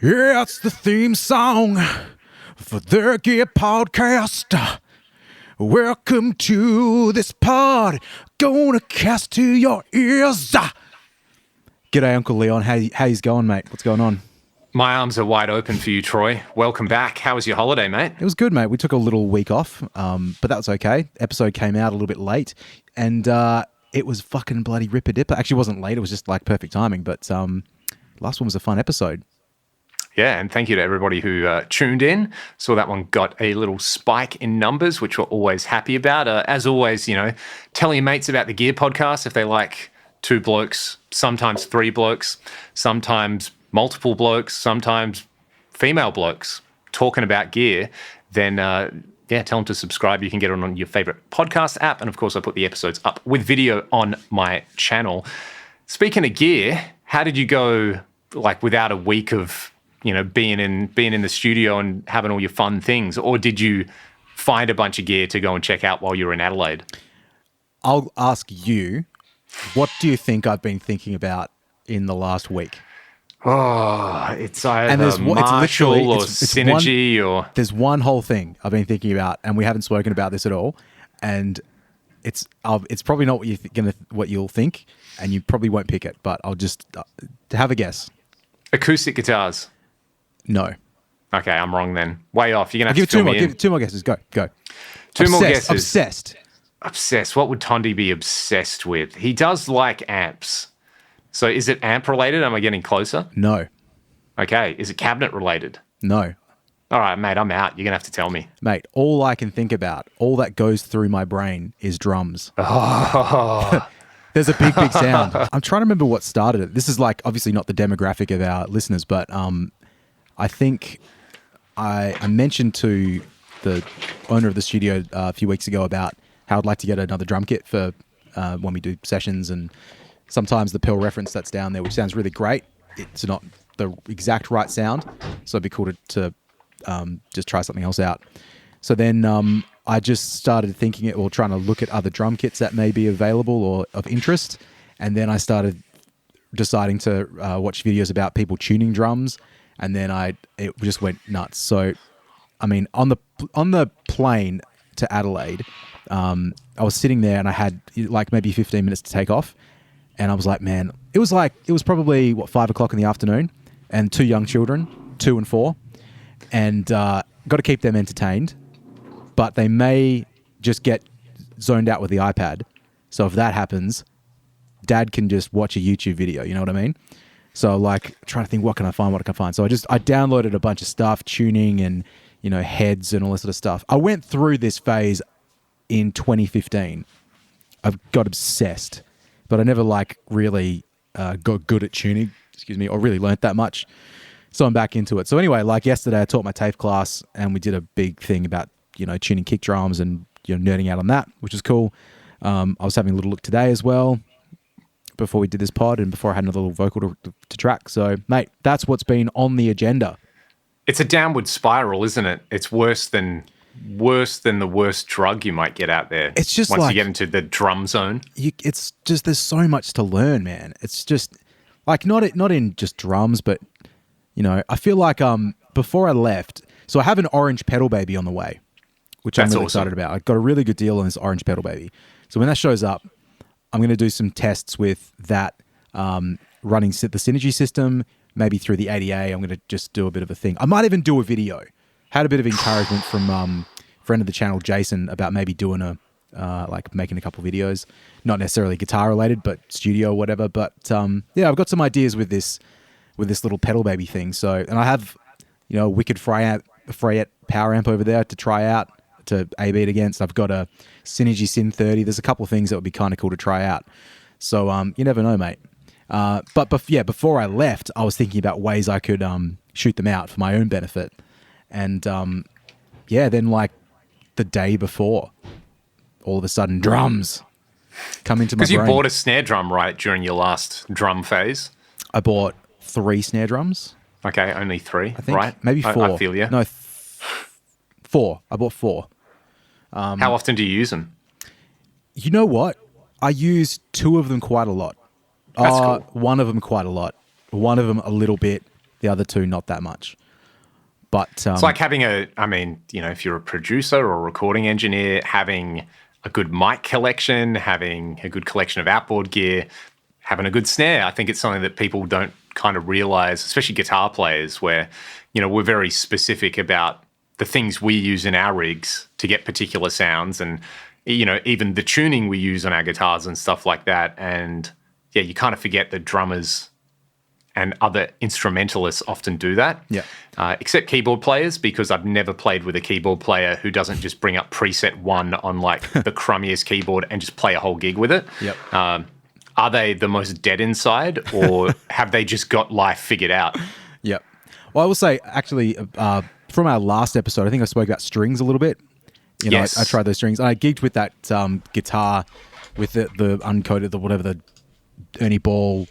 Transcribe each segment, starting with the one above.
Yeah, it's the theme song for the Gear Podcast. Welcome to this pod. Gonna cast to your ears. G'day, Uncle Leon. How's going, mate? What's going on? My arms are wide open for you, Troy. Welcome back. How was your holiday, mate? It was good, mate. We took a little week off, but that was okay. Episode came out a little bit late, and it was fucking bloody ripper dipper. Actually, it wasn't late. It was just like perfect timing, but last one was a fun episode. Yeah, and thank you to everybody who tuned in. Saw that one got a little spike in numbers, which we're always happy about. As always, tell your mates about the Gear Podcast if they like two blokes, sometimes three blokes, sometimes multiple blokes, sometimes female blokes talking about gear. Then, tell them to subscribe. You can get it on your favorite podcast app. And, of course, I put the episodes up with video on my channel. Speaking of gear, how did you go, without a week of being in the studio and having all your fun things, or did you find a bunch of gear to go and check out while you were in Adelaide? I'll ask you, what do you think I've been thinking about in the last week? Oh, it's either Marshall or Synergy. There's one whole thing I've been thinking about, and we haven't spoken about this at all, and it's probably not what you'll think, and you probably won't pick it, but I'll just have a guess. Acoustic guitars. No. Okay, I'm wrong then. Way off. You're going to have to fill me in. Give it two more guesses. Go. Two more guesses. Obsessed. What would Tondi be obsessed with? He does like amps. So is it amp related? Am I getting closer? No. Okay. Is it cabinet related? No. All right, mate, I'm out. You're going to have to tell me. Mate, all I can think about, all that goes through my brain is drums. Oh. There's a big sound. I'm trying to remember what started it. This is obviously not the demographic of our listeners, but I think I mentioned to the owner of the studio a few weeks ago about how I'd like to get another drum kit for when we do sessions, and sometimes the Pearl reference that's down there, which sounds really great. It's not the exact right sound, so it'd be cool to just try something else out. So then I just started thinking or trying to look at other drum kits that may be available or of interest, and then I started deciding to watch videos about people tuning drums, and then it just went nuts. So, I mean, on the plane to Adelaide, I was sitting there and I had maybe 15 minutes to take off, and I was like, man, it was probably 5 o'clock in the afternoon, and two young children, 2 and 4, and got to keep them entertained, but they may just get zoned out with the iPad. So if that happens, Dad can just watch a YouTube video. You know what I mean? So trying to think, what can I find? So I downloaded a bunch of stuff, tuning and, heads and all this sort of stuff. I went through this phase in 2015. I've got obsessed, but I never really got good at tuning, or really learnt that much. So I'm back into it. So anyway, yesterday I taught my TAFE class and we did a big thing about, tuning kick drums and, nerding out on that, which is cool. I was having a little look today as well, before we did this pod and before I had another little vocal to track. So, mate, that's what's been on the agenda. It's a downward spiral, isn't it? It's worse than the worst drug you might get out there. It's just once you get into the drum zone. It's just, there's so much to learn, man. It's just not in just drums, but I feel like before I left, so I have an orange pedal baby on the way, which I'm really excited about. I got a really good deal on this orange pedal baby. So when that shows up, I'm going to do some tests with that, running the Synergy system, maybe through the ADA. I'm going to just do a bit of a thing. I might even do a video. Had a bit of encouragement from friend of the channel, Jason, about maybe doing making a couple videos. Not necessarily guitar related, but studio or whatever. But I've got some ideas with this little pedal baby thing. So, and I have, a wicked Freyet power amp over there to try out, to A/B it against. I've got a Synergy Syn 30. There's a couple of things that would be kind of cool to try out. So you never know, mate. But before I left, I was thinking about ways I could shoot them out for my own benefit. And then the day before, all of a sudden drums come into my brain. Because you bought a snare drum right during your last drum phase. I bought 3 snare drums. Okay, only 3, I think, right? Maybe 4. I feel you. No, 4. I bought 4. How often do you use them? You know what? I use 2 of them quite a lot. That's cool. One of them quite a lot. One of them a little bit. The other two, not that much. But it's like having if you're a producer or a recording engineer, having a good mic collection, having a good collection of outboard gear, having a good snare. I think it's something that people don't kind of realize, especially guitar players, where, we're very specific about the things we use in our rigs to get particular sounds and, even the tuning we use on our guitars and stuff like that. And yeah, you kind of forget that drummers and other instrumentalists often do that. Yeah. Except keyboard players, because I've never played with a keyboard player who doesn't just bring up preset 1 on like the crummiest keyboard and just play a whole gig with it. Yep. Are they the most dead inside, or have they just got life figured out? Yep. Well, I will say, actually, from our last episode, I think I spoke about strings a little bit. Yes. I tried those strings. I gigged with that guitar with the uncoated, whatever the Ernie Ball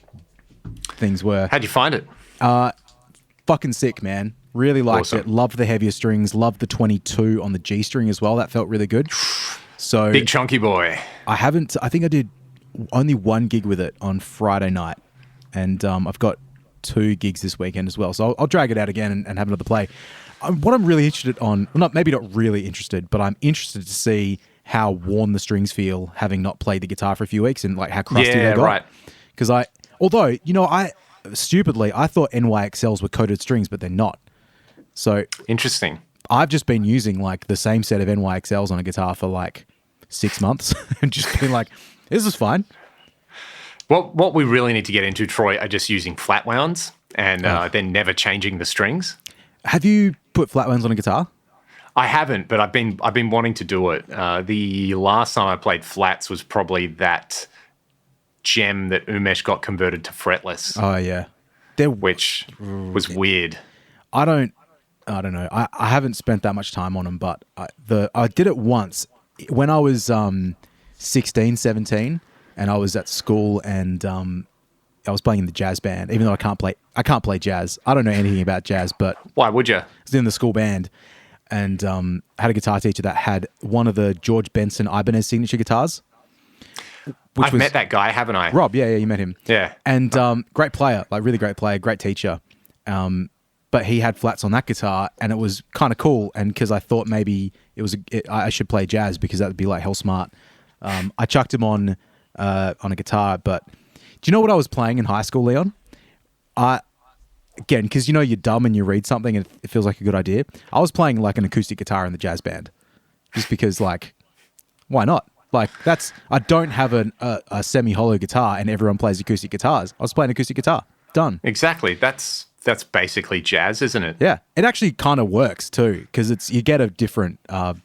things were. How'd you find it? Fucking sick, man. Really liked it. Loved the heavier strings. Loved the 22 on the G string as well. That felt really good. So big chunky boy. I think I did only one gig with it on Friday night, and I've got 2 gigs this weekend as well. So I'll drag it out again and have another play. What I'm really interested on, well, maybe not really interested, but I'm interested to see how worn the strings feel having not played the guitar for a few weeks and like how crusty they got. Right. Because I thought NYXLs were coated strings, but they're not. So interesting. I've just been using like the same set of NYXLs on a guitar for like 6 months and just been like, this is fine. What we really need to get into, Troy, are just using flat wounds and then never changing the strings. Have you put flat wounds on a guitar? I haven't, but I've been wanting to do it. The last time I played flats was probably that gem that Umesh got converted to fretless. Oh yeah, which was weird. I don't know. I haven't spent that much time on them, but I did it once when I was 16, 17, and I was at school and I was playing in the jazz band. Even though I can't play jazz. I don't know anything about jazz, but why would you? I was in the school band and had a guitar teacher that had one of the George Benson Ibanez signature guitars. I've met that guy, haven't I? Rob, yeah, you met him. Yeah. And great player, like really great player, great teacher. But he had flats on that guitar and it was kind of cool. And because I thought maybe I should play jazz because that would be like hell smart. I chucked him on a guitar, but do you know what I was playing in high school, Leon? Again, because you're dumb and you read something and it feels like a good idea. I was playing like an acoustic guitar in the jazz band just because like, why not? Like I don't have a semi-hollow guitar and everyone plays acoustic guitars. I was playing acoustic guitar. Done. Exactly. That's basically jazz, isn't it? Yeah. It actually kind of works too because you get a different, the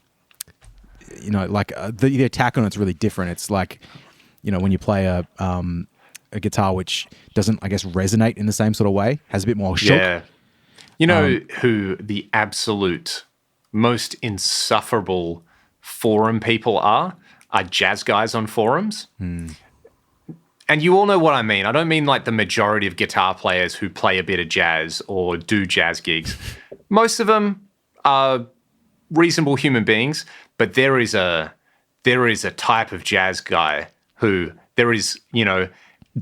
attack on it's really different. It's like, when you play a guitar which doesn't, I guess, resonate in the same sort of way, has a bit more shook. Yeah. You know who the absolute most insufferable forum people are jazz guys on forums. And you all know what I mean. I don't mean like the majority of guitar players who play a bit of jazz or do jazz gigs. Most of them are reasonable human beings, but there is a type of jazz guy who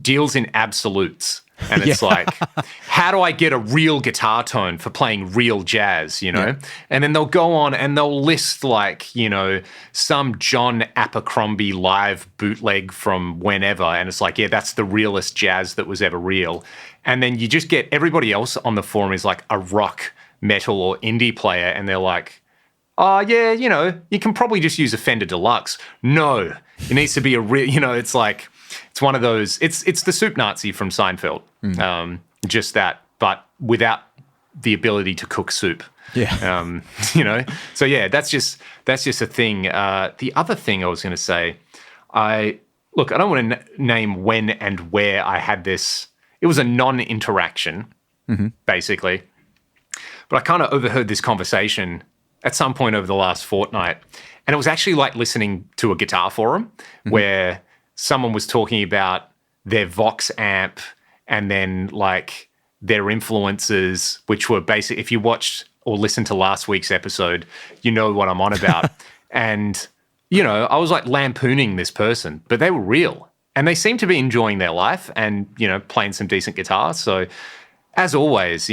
deals in absolutes. And it's like, how do I get a real guitar tone for playing real jazz, Yeah. And then they'll go on and they'll list like, some John Abercrombie live bootleg from whenever. And it's like, yeah, that's the realest jazz that was ever real. And then you just get everybody else on the forum is like a rock, metal or indie player. And they're like, oh, yeah, you can probably just use a Fender Deluxe. No, it needs to be a real, it's like, it's one of those, it's the soup Nazi from Seinfeld. Just that, but without the ability to cook soup. Yeah. So yeah, that's just a thing. The other thing I was going to say, I don't want to name when and where I had this. It was a non-interaction, basically. But I kind of overheard this conversation at some point over the last fortnight. And it was actually like listening to a guitar forum where someone was talking about their Vox amp and then like their influences, which were basic. If you watched or listened to last week's episode, you know what I'm on about. And, I was like lampooning this person, but they were real and they seemed to be enjoying their life and, playing some decent guitar. So, as always,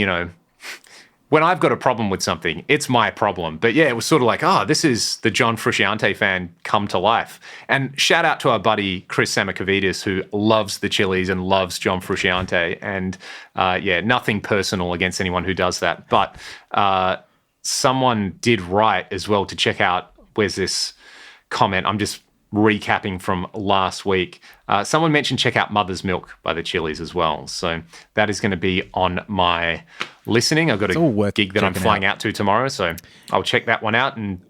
when I've got a problem with something, it's my problem. But yeah, it was sort of like, this is the John Frusciante fan come to life. And shout out to our buddy Chris Samakavidis, who loves the Chili's and loves John Frusciante. And nothing personal against anyone who does that. But someone did write as well to check out, where's this comment? I'm just recapping from last week. Someone mentioned check out Mother's Milk by the Chili's as well. So that is going to be on my listening. I've got a gig that I'm flying out to tomorrow, so I'll check that one out and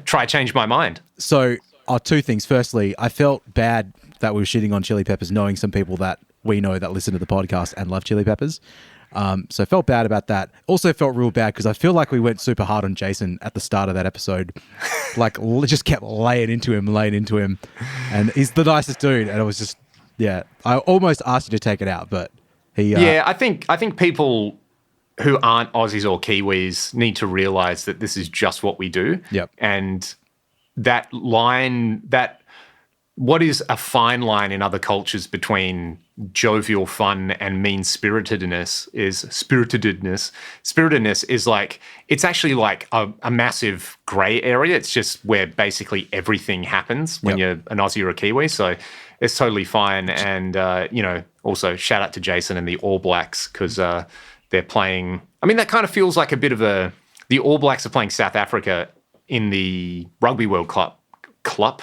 try change my mind. So, two things. Firstly, I felt bad that we were shitting on Chili Peppers, knowing some people that we know that listen to the podcast and love Chili Peppers. So I felt bad about that. Also felt real bad because I feel like we went super hard on Jason at the start of that episode. Like, just kept laying into him. And he's the nicest dude. And it was just, I almost asked you to take it out, but he... I think people who aren't Aussies or Kiwis need to realise that this is just what we do. Yep. And that line, what is a fine line in other cultures between jovial fun and mean-spiritedness is spiritedness. Spiritedness is like, it's actually like a massive grey area. It's just where basically everything happens when you're an Aussie or a Kiwi. So it's totally fine. And, also shout out to Jason and the All Blacks because they're playing, that kind of feels like a bit of the All Blacks are playing South Africa in the Rugby World Cup.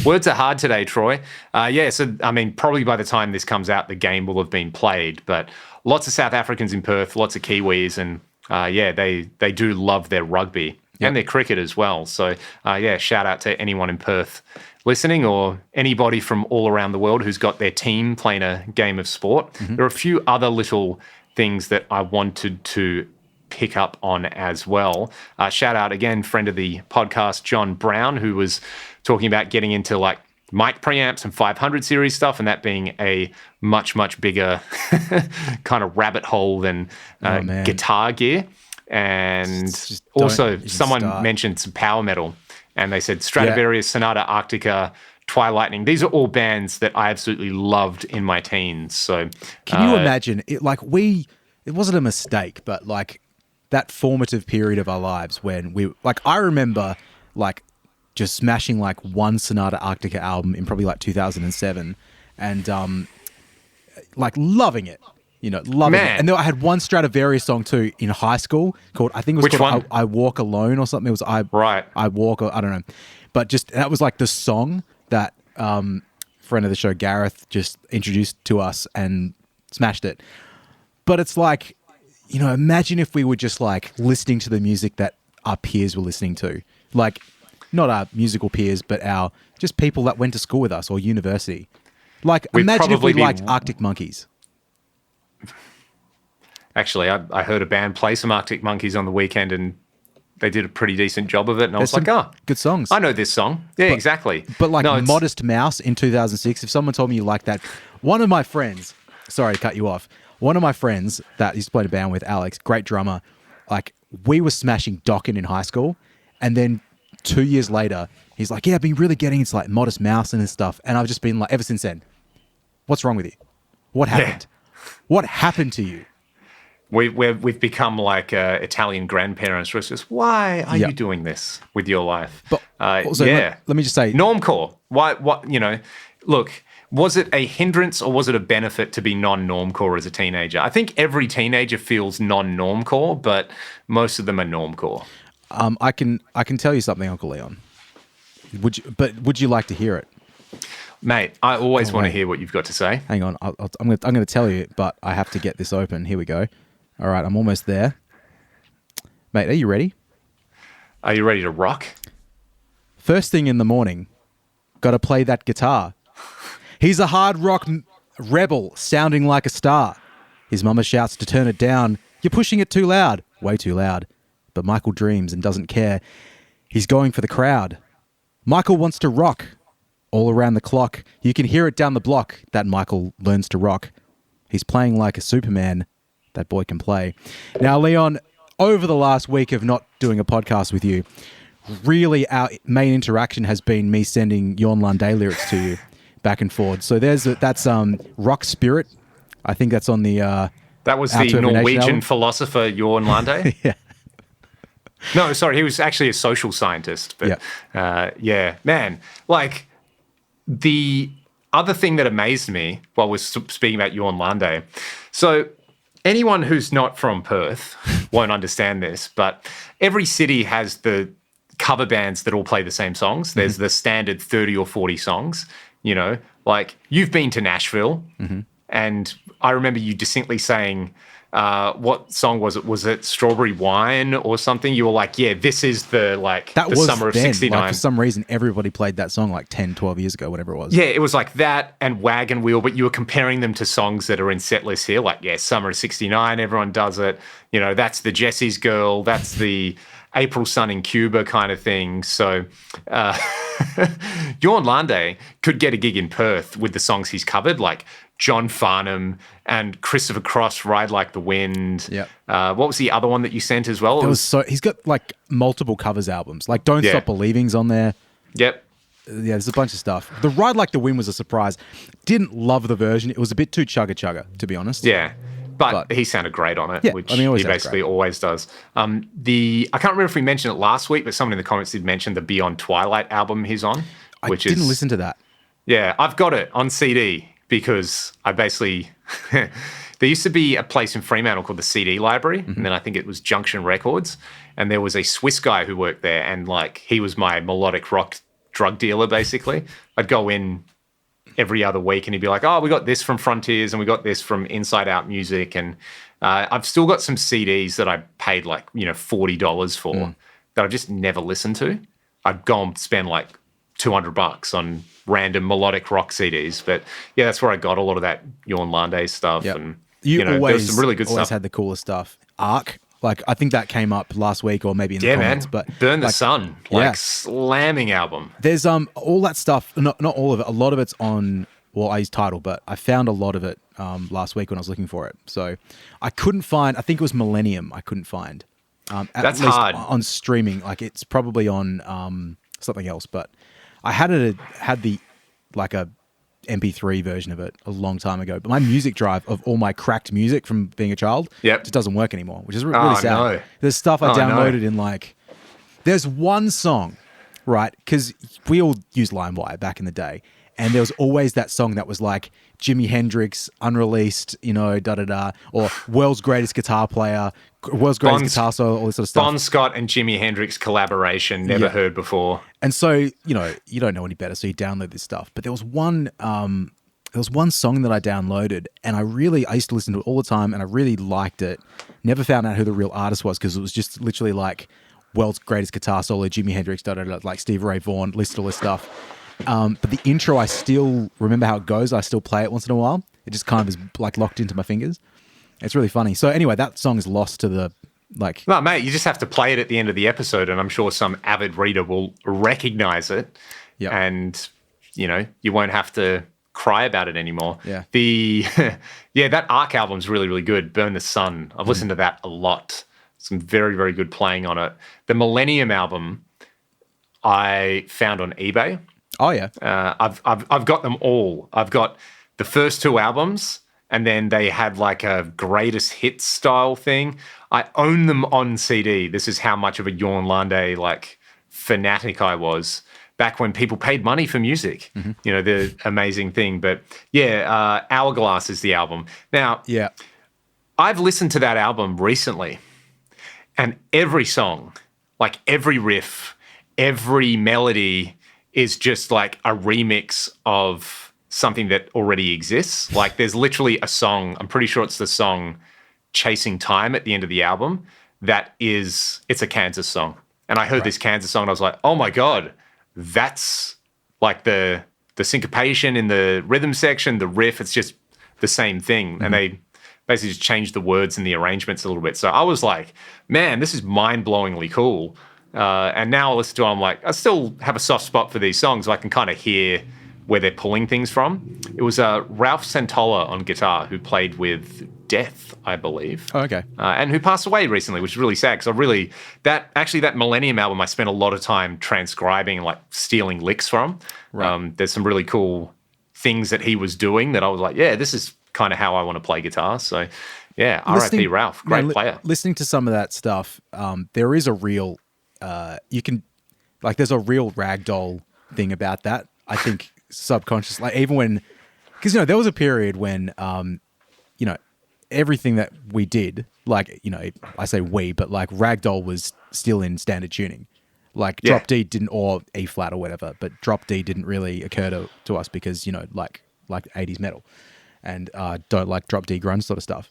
Words are hard today, Troy. So, probably by the time this comes out, the game will have been played. But lots of South Africans in Perth, lots of Kiwis, and they do love their rugby and their cricket as well. So, shout out to anyone in Perth listening or anybody from all around the world who's got their team playing a game of sport. Mm-hmm. There are a few other little things that I wanted to pick up on as well. Shout out again, friend of the podcast, John Brown, who was talking about getting into like mic preamps and 500 series stuff, and that being a much, much bigger kind of rabbit hole than guitar gear. And also someone mentioned some power metal, and they said Stradivarius, Sonata Arctica, Twilightning. These are all bands that I absolutely loved in my teens. So can you imagine it? Like it wasn't a mistake, but like that formative period of our lives when I remember like just smashing like one Sonata Arctica album in probably like 2007 and like loving it, loving it. And then I had one Stradivarius song too in high school called, I think it was called I Walk Alone or something. It was I Walk, I don't know. But just, that was like the song that friend of the show, Gareth, just introduced to us and smashed it. But it's like, imagine if we were just like listening to the music that our peers were listening to. Like, not our musical peers, but our just people that went to school with us or university. Like, imagine if we liked Arctic Monkeys. Actually, I heard a band play some Arctic Monkeys on the weekend and they did a pretty decent job of it. And I was like, good songs. I know this song. Yeah, exactly. But like Modest Mouse in 2006, if someone told me you like that, one of my friends, sorry to cut you off, one of my friends that used to play in a band with, Alex, great drummer, like we were smashing Dokken in high school. And then 2 years later, he's like, I've been really getting into like Modest Mouse and this stuff. And I've just been like, ever since then, what's wrong with you? What happened? What happened to you? We've become like Italian grandparents. Where it's just, why are you doing this with your life? But also, let me just say, normcore. Why? What? Look. Was it a hindrance or was it a benefit to be non-normcore as a teenager? I think every teenager feels non-normcore, but most of them are normcore. I can tell you something, Uncle Leon. Would you like to hear it? Mate, I always want to hear what you've got to say. Hang on, I'm going to tell you, but I have to get this open. Here we go. All right, I'm almost there. Mate, are you ready? Are you ready to rock? First thing in the morning, got to play that guitar. He's a hard rock rebel, sounding like a star. His mama shouts to turn it down. You're pushing it too loud, way too loud. But Michael dreams and doesn't care. He's going for the crowd. Michael wants to rock. All around the clock, you can hear it down the block that Michael learns to rock. He's playing like a Superman. That boy can play. Now, Leon, over the last week of not doing a podcast with you, really our main interaction has been me sending Jorn Lundé lyrics to you back and forth. So that's Rock Spirit. I think that's on the That was Out the to Every Nation Norwegian album? philosopher Jorn Lande. Yeah. No, sorry, he was actually a social scientist. But yeah, man, like the other thing that amazed me while we're speaking about Jorn Lande. So anyone who's not from Perth won't understand this, but every city has the cover bands that all play the same songs. There's the standard 30 or 40 songs, you know, like you've been to Nashville and I remember you distinctly saying, what song was it? Was it Strawberry Wine or something? You were like, yeah, this is the That the was summer of then. 69. Like, for some reason, everybody played that song like 10, 12 years ago, whatever it was. Yeah, it was like that and Wagon Wheel, but you were comparing them to songs that are in set lists here, like, yeah, Summer of 69, everyone does it. You know, that's the Jesse's Girl, that's the April Sun in Cuba kind of thing. So Jorn Lande could get a gig in Perth with the songs he's covered, like John Farnham and Christopher Cross, Ride Like the Wind. Yep. What was the other one that you sent as well? He's got like multiple covers albums. Like Don't Stop Believing's on there. Yep. Yeah, there's a bunch of stuff. The Ride Like the Wind was a surprise. Didn't love the version. It was a bit too chugga, to be honest. Yeah. But he sounded great on it, Yeah, which I mean, he basically always does. I can't remember if we mentioned it last week, but someone in the comments did mention the Beyond Twilight album he's on. I didn't listen to that. Yeah, I've got it on CD because I basically... there used to be a place in Fremantle called the CD Library, and then I think it was Junction Records, and there was a Swiss guy who worked there, and like he was my melodic rock drug dealer, basically. I'd go in every other week and he'd be like, oh, we got this from Frontiers and we got this from Inside Out Music. And I've still got some CDs that I paid like, you know, $40 for that I've just never listened to. I'd go and spend like $200 on random melodic rock CDs. But yeah, that's where I got a lot of that Jorn Lande stuff. Yep. And, You know, always, there was some really good always stuff. had the coolest stuff. Arc, like I think that came up last week or maybe in the comments. Man. But Burn the like, Sun, slamming album. There's all that stuff, not all of it. A lot of it's on I use Tidal, but I found a lot of it last week when I was looking for it. So I couldn't find. I think it was Millennium. I couldn't find. That's least hard on streaming. Like it's probably on something else. But I had the like a MP3 version of it a long time ago. But my music drive of all my cracked music from being a child just doesn't work anymore, which is really sad. No. There's stuff I downloaded in like. There's one song, right? Because we all used LimeWire back in the day. And there was always that song that was like Jimi Hendrix, unreleased, you know, or World's Greatest Guitar Player, World's Greatest Guitar Solo, all this sort of stuff. Bon Scott and Jimi Hendrix collaboration, never heard before. And so, you know, you don't know any better, so you download this stuff. But there was one song that I downloaded, and I used to listen to it all the time, and I really liked it. Never found out who the real artist was because it was just literally like World's Greatest Guitar Solo, Jimi Hendrix, like Stevie Ray Vaughan, listed all this stuff. But the intro, I still remember how it goes. I still play it once in a while. It just kind of is like locked into my fingers. It's really funny. So anyway, that song is lost to the like. No, mate, you just have to play it at the end of the episode, and I'm sure some avid reader will recognize it, and you know you won't have to cry about it anymore. Yeah. That Arc album's really, really good. Burn the Sun. I've listened to that a lot. Some very, very good playing on it. The Millennium album I found on eBay. Oh yeah. I've got them all. I've got the first two albums, and then they had like a greatest hits style thing. I own them on CD. This is how much of a Jorn Lande like fanatic I was back when people paid money for music. You know, the amazing thing. But yeah, Hourglass is the album. Now, I've listened to that album recently, and every song, like every riff, every melody is just like a remix of something that already exists. Like there's literally a song, I'm pretty sure it's the song Chasing Time at the end of the album, it's a Kansas song. And I heard this Kansas song and I was like, oh my God, that's like the syncopation in the rhythm section, the riff, it's just the same thing. And they basically just changed the words and the arrangements a little bit. So I was like, man, this is mind-blowingly cool. And now I listen to it, I'm like, I still have a soft spot for these songs. So I can kind of hear where they're pulling things from. It was Ralph Santola on guitar who played with Death, I believe. Oh, okay. And who passed away recently, which is really sad because that Millennium album I spent a lot of time transcribing and like stealing licks from. Right. There's some really cool things that he was doing that I was like, yeah, this is kind of how I want to play guitar. So Yeah, R.I.P. Ralph, great player. Listening to some of that stuff, there is a real, there's a real ragdoll thing about that. I think subconscious, like even when, because there was a period when, everything that we did, I say we, but like ragdoll was still in standard tuning. Like drop D didn't, or E flat or whatever, but drop D didn't really occur to us because, like 80s metal and don't like drop D grunge sort of stuff.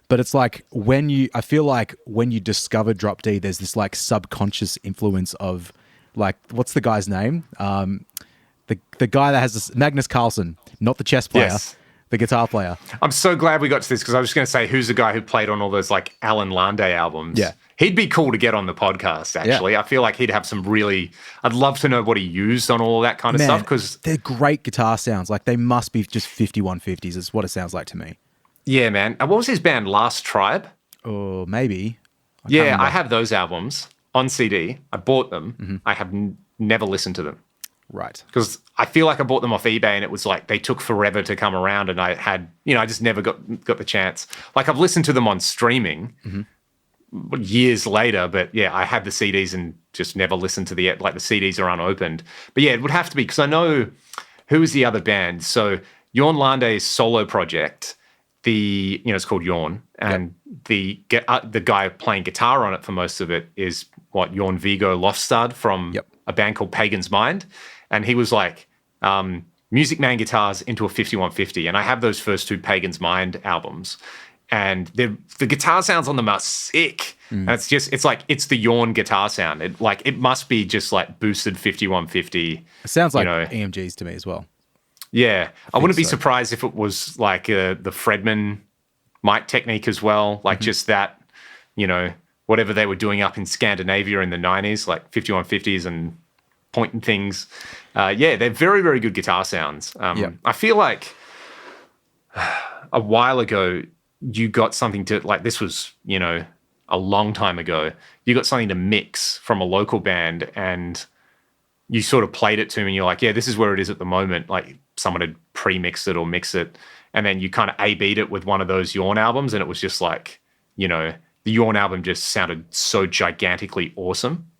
But it's like I feel like when you discover drop D, there's this like subconscious influence of like, what's the guy's name? The guy that has this, Magnus Carlsen, not the chess player. Yes. The guitar player. I'm so glad we got to this because I was just going to say, who's the guy who played on all those like Alan Lande albums? Yeah. He'd be cool to get on the podcast, actually. Yeah. I feel like he'd have some really, I'd love to know what he used on all that kind of stuff because they're great guitar sounds. Like they must be just 5150s is what it sounds like to me. Yeah, man. And what was his band, Last Tribe? Oh, maybe. I have those albums on CD. I bought them. Mm-hmm. I have never listened to them. Right. Because I feel like I bought them off eBay and it was like they took forever to come around and I had, I just never got the chance. Like I've listened to them on streaming years later, but I had the CDs and just never listened to the CDs are unopened. But it would have to be because I know who was the other band. So Jorn Lande's solo project, it's called Jorn, and the guy playing guitar on it for most of it is Jorn Viggo Lofstad from a band called Pagan's Mind. And he was like, Music Man guitars into a 5150. And I have those first two Pagan's Mind albums. And the guitar sounds on them are sick. And it's the Jorn guitar sound. It must be just like boosted 5150. It sounds like EMGs to me as well. Yeah. I wouldn't be surprised if it was like the Fredman mic technique as well. Like just that, whatever they were doing up in Scandinavia in the 90s, like 5150s and pointing things. They're very, very good guitar sounds. I feel like a while ago, you got something to, like this was, a long time ago, you got something to mix from a local band and you sort of played it to me and you're like, this is where it is at the moment. Like someone had pre-mixed it or mixed it. And then you kind of A-B'd it with one of those Jorn albums and it was just like, the Jorn album just sounded so gigantically awesome.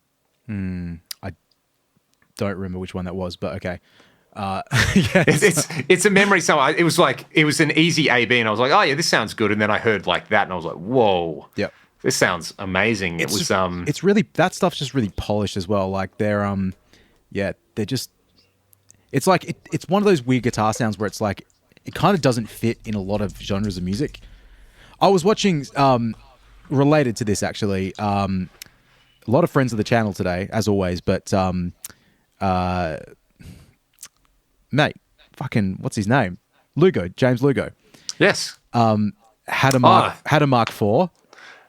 I don't remember which one that was, but okay. It's a memory. So it was an easy A-B and I was like, oh yeah, this sounds good. And then I heard like that and I was like, whoa. Yep. This sounds amazing. It's really, that stuff's just really polished as well. Like they're just, it's like, it's one of those weird guitar sounds where it's like, it kind of doesn't fit in a lot of genres of music. I was watching, related to this actually, a lot of friends of the channel today, as always, but, mate, fucking, what's his name? Lugo, James Lugo. Yes. Had a Mark IV.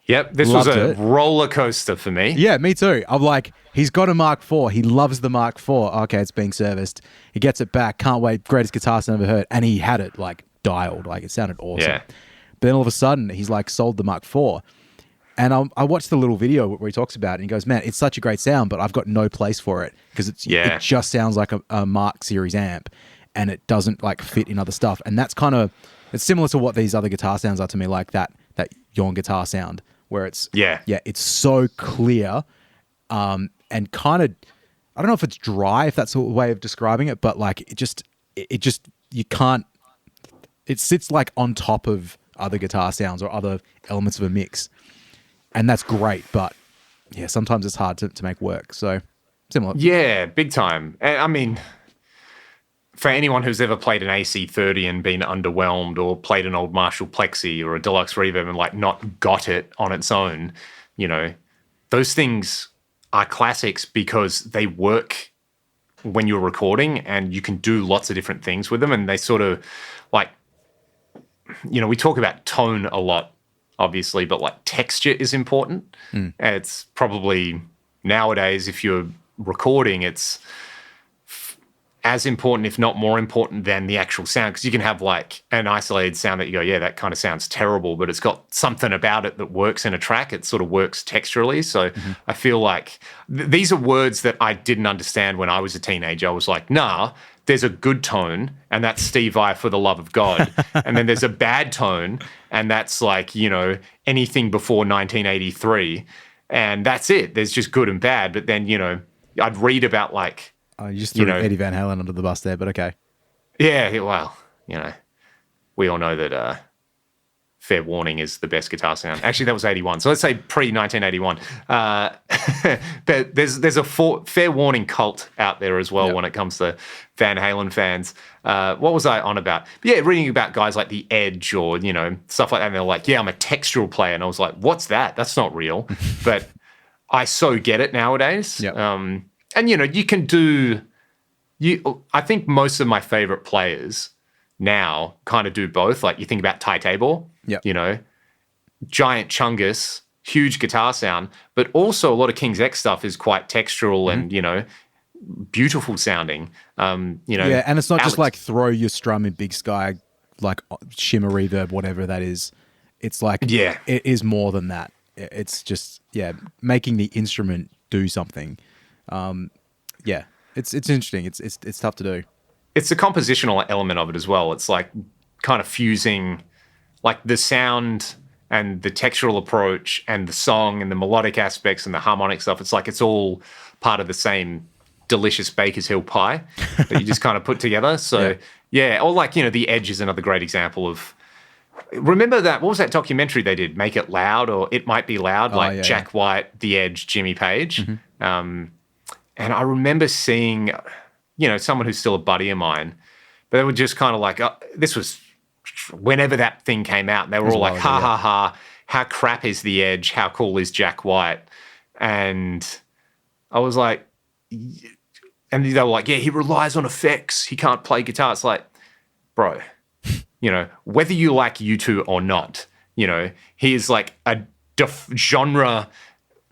Yep, this was a roller coaster for me. Yeah, me too. I'm like, he's got a Mark IV. He loves the Mark IV. Okay, it's being serviced. He gets it back. Can't wait. Greatest guitar sound I've ever heard. And he had it like dialed. Like it sounded awesome. Yeah. But then all of a sudden, he's like sold the Mark IV. And I watched the little video where he talks about it and he goes, man, it's such a great sound, but I've got no place for it because it just sounds like a Mark series amp and it doesn't like fit in other stuff. And that's kind of, it's similar to what these other guitar sounds are to me, like that Jorn guitar sound where it's, it's so clear and kind of, I don't know if it's dry, if that's a way of describing it, but like it just, you can't, it sits like on top of other guitar sounds or other elements of a mix. And that's great, but sometimes it's hard to make work. So similar. Yeah, big time. I mean, for anyone who's ever played an AC30 and been underwhelmed or played an old Marshall Plexi or a Deluxe Reverb and like not got it on its own, those things are classics because they work when you're recording and you can do lots of different things with them. And they sort of like, we talk about tone a lot, obviously, but like texture is important. And it's probably nowadays, if you're recording, it's as important, if not more important, than the actual sound. Because you can have like an isolated sound that you go, yeah, that kind of sounds terrible, but it's got something about it that works in a track. It sort of works texturally. So I feel like these are words that I didn't understand when I was a teenager. I was like, nah, there's a good tone, and that's Steve Vai, For the Love of God. And then there's a bad tone, and that's like, you know, anything before 1983. And that's it. There's just good and bad. But then, you know, I'd read about like, You just threw Eddie Van Halen under the bus there, but okay. yeah, well, you know, we all know that Fair Warning is the best guitar sound. Actually, that was 81. So let's say pre-1981. But there's a Fair Warning cult out there as well when it comes to Van Halen fans. What was I on about? But yeah, reading about guys like The Edge or, you know, stuff like that. And they're like, yeah, I'm a textural player. And I was like, what's that? That's not real. But I so get it nowadays. Yep. And, you know, you can do... I think most of my favorite players now kind of do both. Like you think about Ty Tabor, you know, giant Chungus, huge guitar sound, but also a lot of King's X stuff is quite textural and, you know, beautiful sounding. You know, yeah, and it's not just like throw your strum in Big Sky, like shimmer reverb, whatever that is. It's like, it is more than that. It's just, making the instrument do something. It's interesting. It's tough to do. It's the compositional element of it as well. It's like kind of fusing like the sound and the textural approach and the song and the melodic aspects and the harmonic stuff. It's like it's all part of the same delicious Baker's Hill pie that you just kind of put together. So or like, you know, The Edge is another great example of. Remember that? What was that documentary they did? Make It Loud or It Might Be Loud, like Jack White, The Edge, Jimmy Page. And I remember seeing, you know, someone who's still a buddy of mine, but they were just kind of like, this was whenever that thing came out. And they were all like, ha, ha, ha, how crap is The Edge? How cool is Jack White? And I was like, and they were like, yeah, he relies on effects. He can't play guitar. It's like, bro, you know, whether you like U2 or not, you know, he is like a genre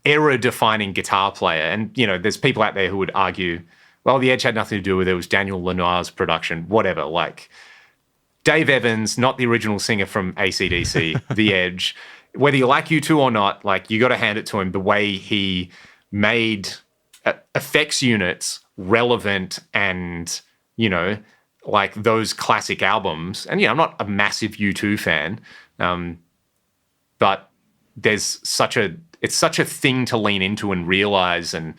era-defining guitar player. And, you know, there's people out there who would argue, well, The Edge had nothing to do with it. It was Daniel Lanoir's production, whatever. Like, Dave Evans, not the original singer from AC/DC, The Edge. Whether you like U2 or not, like, you got to hand it to him the way he made effects units relevant and, you know, like those classic albums. And, yeah, I'm not a massive U2 fan, but there's it's such a thing to lean into and realize, and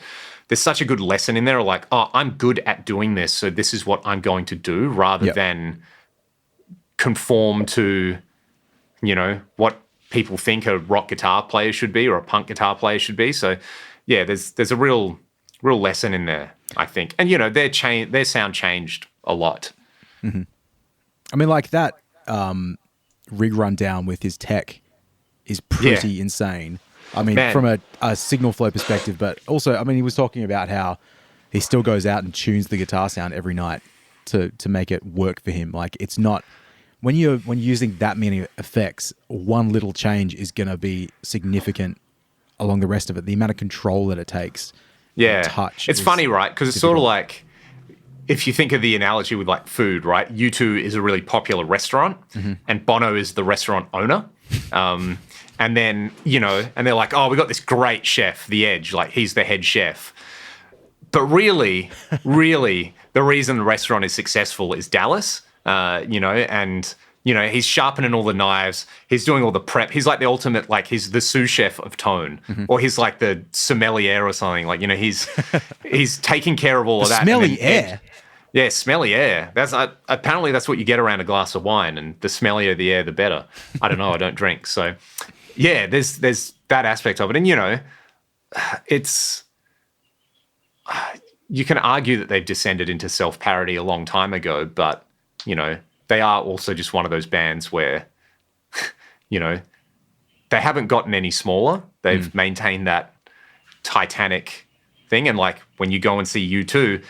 there's such a good lesson in there, like, oh, I'm good at doing this, so this is what I'm going to do, rather than conform to, you know, what people think a rock guitar player should be or a punk guitar player should be. So, yeah, there's a real lesson in there, I think. And, you know, their sound changed a lot. Mm-hmm. I mean, like that rig rundown with his tech is pretty insane. I mean, from a signal flow perspective, but also, I mean, he was talking about how he still goes out and tunes the guitar sound every night to make it work for him. Like, it's not when you're using that many effects, one little change is going to be significant along the rest of it. The amount of control that it takes, touch. It's funny, right? Because it's sort of like, if you think of the analogy with like food, right? U2 is a really popular restaurant, and Bono is the restaurant owner. And then, you know, and they're like, oh, we got this great chef, The Edge, like he's the head chef. But really, the reason the restaurant is successful is Dallas, you know, and, you know, he's sharpening all the knives. He's doing all the prep. He's like the ultimate, like he's the sous chef of tone, or he's like the sommelier or something. Like, you know, he's taking care of all of that. Smelly air. Yeah, smelly air. That's apparently that's what you get around a glass of wine, and the smellier the air, the better. I don't know. I don't drink, so yeah. There's that aspect of it, and you know, it's you can argue that they've descended into self-parody a long time ago, but you know, they are also just one of those bands where you know, they haven't gotten any smaller. They've maintained that Titanic thing, and like when you go and see U2.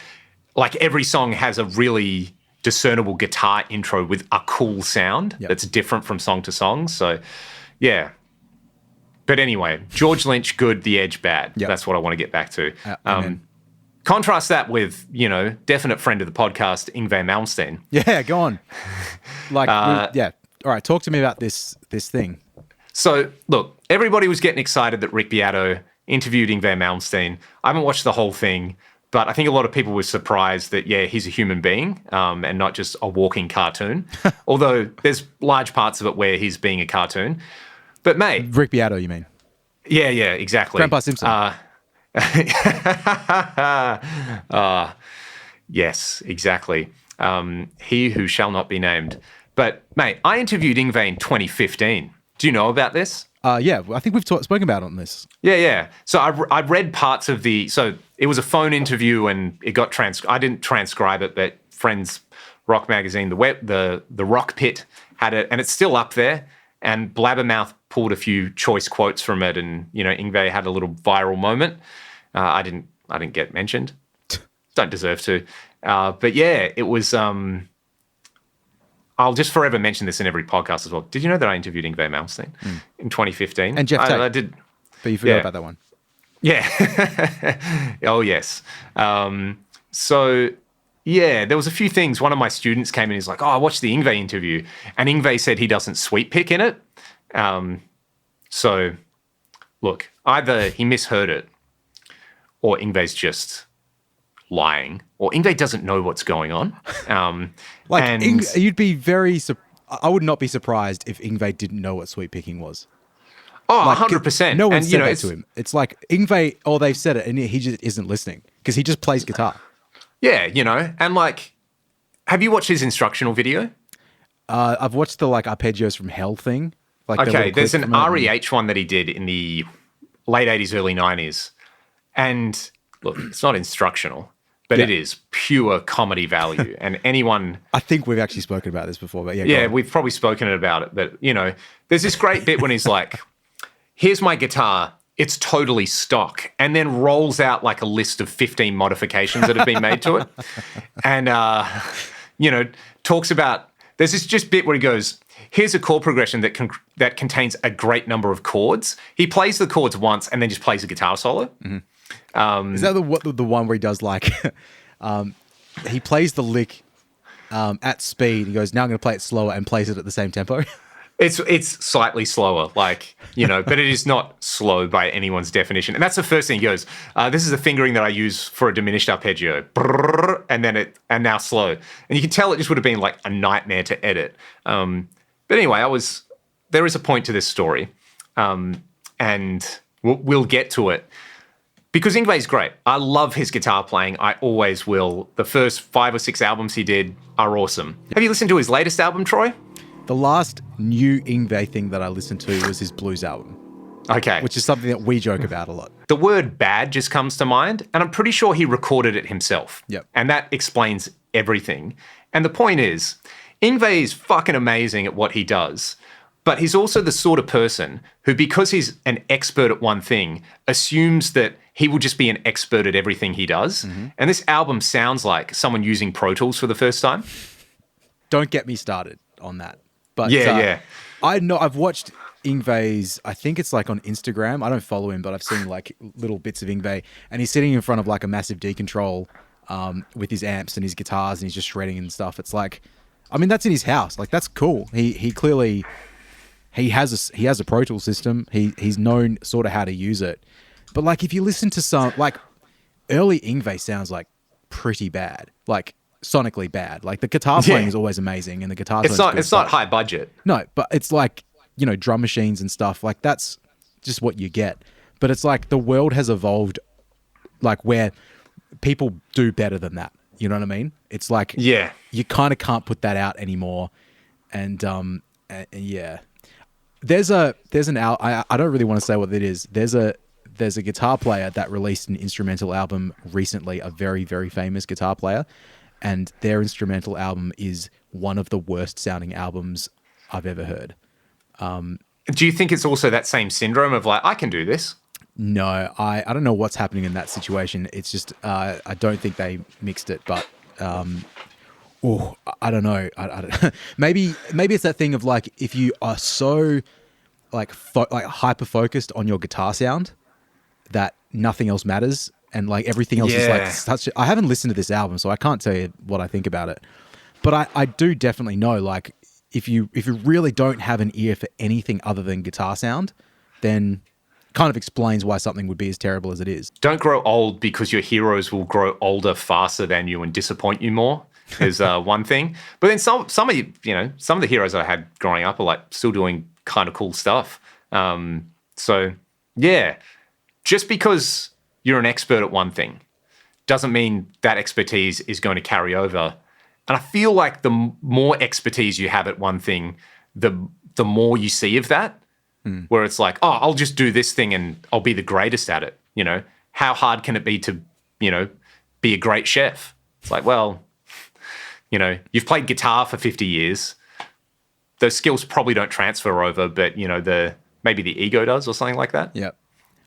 Like every song has a really discernible guitar intro with a cool sound that's different from song to song. So, yeah. But anyway, George Lynch, good, The Edge, bad. That's what I want to get back to. Contrast that with, definite friend of the podcast, Yngwie Malmsteen. Yeah, go on. Yeah. All right, talk to me about this thing. So, look, everybody was getting excited that Rick Beato interviewed Yngwie Malmsteen. I haven't watched the whole thing, but I think a lot of people were surprised that, he's a human being and not just a walking cartoon, although there's large parts of it where he's being a cartoon. But, mate... Rick Beato, you mean? Yeah, exactly. Grandpa Simpson. Yes, exactly. He who shall not be named. But, mate, I interviewed Yngwie in 2015. Do you know about this? Yeah, I think we've spoken about it on this. Yeah. So I read parts of so it was a phone interview and it got I didn't transcribe it, but Friends Rock Magazine, the Rock Pit had it, and it's still up there. And Blabbermouth pulled a few choice quotes from it, and Yngwie had a little viral moment. I didn't get mentioned. Don't deserve to. But yeah, it was. I'll just forever mention this in every podcast as well. Did you know that I interviewed Yngwie Malmsteen in 2015? And Jeff Tate. I did. But you forgot about that one. Yeah. Oh, yes. So, yeah, there was a few things. One of my students came in and he's like, I watched the Yngwie interview. And Yngwie said he doesn't sweet pick in it. So, look, either he misheard it or Yngwie's just lying, or Yngwie doesn't know what's going on. You'd be very... I would not be surprised if Yngwie didn't know what sweet picking was. Oh, 100%. No one said that to him. It's like Yngwie, they've said it, and he just isn't listening because he just plays guitar. Yeah, and have you watched his instructional video? I've watched the arpeggios from Hell thing. Okay, there's an REH one that he did in the late 80s, early 90s. And look, it's not instructional, but it is pure comedy value. And anyone... I think we've actually spoken about this before, but yeah. Yeah, we've probably spoken about it. But, there's this great bit when he's like, here's my guitar. It's totally stock. And then rolls out a list of 15 modifications that have been made to it. And, talks about... There's this just bit where he goes, here's a chord progression that contains a great number of chords. He plays the chords once and then just plays a guitar solo. Mm-hmm. Is that the one where he does he plays the lick at speed. He goes, now I'm going to play it slower, and plays it at the same tempo. It's slightly slower, but it is not slow by anyone's definition. And that's the first thing he goes, this is a fingering that I use for a diminished arpeggio. Brrr, and now slow. And you can tell it just would have been a nightmare to edit. But anyway, there is a point to this story. And we'll get to it. Because Yngwie's great. I love his guitar playing. I always will. The first 5 or 6 albums he did are awesome. Have you listened to his latest album, Troy? The last new Yngwie thing that I listened to was his blues album. Okay. Which is something that we joke about a lot. The word bad just comes to mind, and I'm pretty sure he recorded it himself. Yep. And that explains everything. And the point is, Yngwie is fucking amazing at what he does. But he's also the sort of person who, because he's an expert at one thing, assumes that he will just be an expert at everything he does. Mm-hmm. And this album sounds like someone using Pro Tools for the first time. Don't get me started on that. But yeah. I know I've watched Yngwie's, I think it's on Instagram. I don't follow him, but I've seen little bits of Yngwie, and he's sitting in front of a massive D-Control with his amps and his guitars, and he's just shredding and stuff. It's that's in his house. That's cool. He clearly... He has a Pro Tools system. He's known sort of how to use it. But if you listen to some early Yngwie sounds pretty bad, sonically bad. The guitar playing is always amazing, and the guitar. It's not high budget. No, but it's drum machines and stuff. That's just what you get. But it's the world has evolved, where people do better than that. You know what I mean? It's you kind of can't put that out anymore, and yeah. There's an I don't really want to say what it is. There's a guitar player that released an instrumental album recently, a very, very famous guitar player, and their instrumental album is one of the worst sounding albums I've ever heard. Do you think it's also that same syndrome of I can do this? No, I don't know what's happening in that situation. It's just I don't think they mixed it, but I don't know. I don't, maybe it's that thing of if you are so hyper focused on your guitar sound that nothing else matters, and like everything else is like Yeah. such. I haven't listened to this album, so I can't tell you what I think about it. But I do definitely know, like, if you really don't have an ear for anything other than guitar sound, then kind of explains why something would be as terrible as it is. Don't grow old because your heroes will grow older faster than you and disappoint you more is one thing. But then some of some of the heroes I had growing up are like still doing kind of cool stuff. So yeah, just because you're an expert at one thing doesn't mean that expertise is going to carry over. And I feel like the more expertise you have at one thing, the more you see of that, where it's like, oh, I'll just do this thing and I'll be the greatest at it. You know, how hard can it be to, be a great chef? It's like, well, you've played guitar for 50 years. Those skills probably don't transfer over, but maybe the ego does or something like that. Yeah.